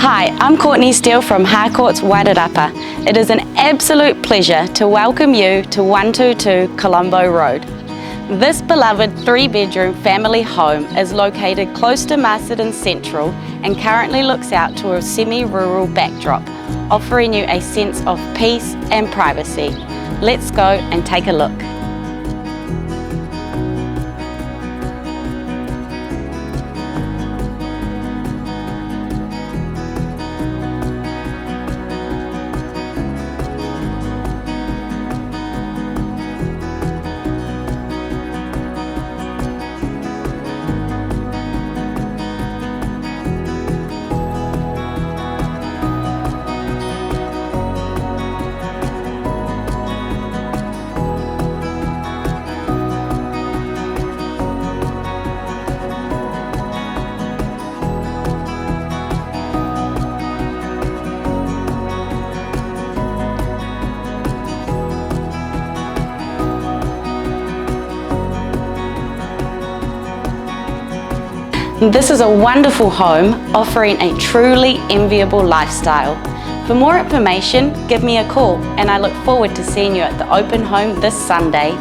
Hi, I'm Courtney Steele from Harcourts, Wairarapa. It is an absolute pleasure to welcome you to 122 Colombo Road. This beloved 3-bedroom family home is located close to Masterton Central and currently looks out to a semi-rural backdrop, offering you a sense of peace and privacy. Let's go and take a look. This is a wonderful home offering a truly enviable lifestyle. For more information, give me a call and I look forward to seeing you at the open home this Sunday.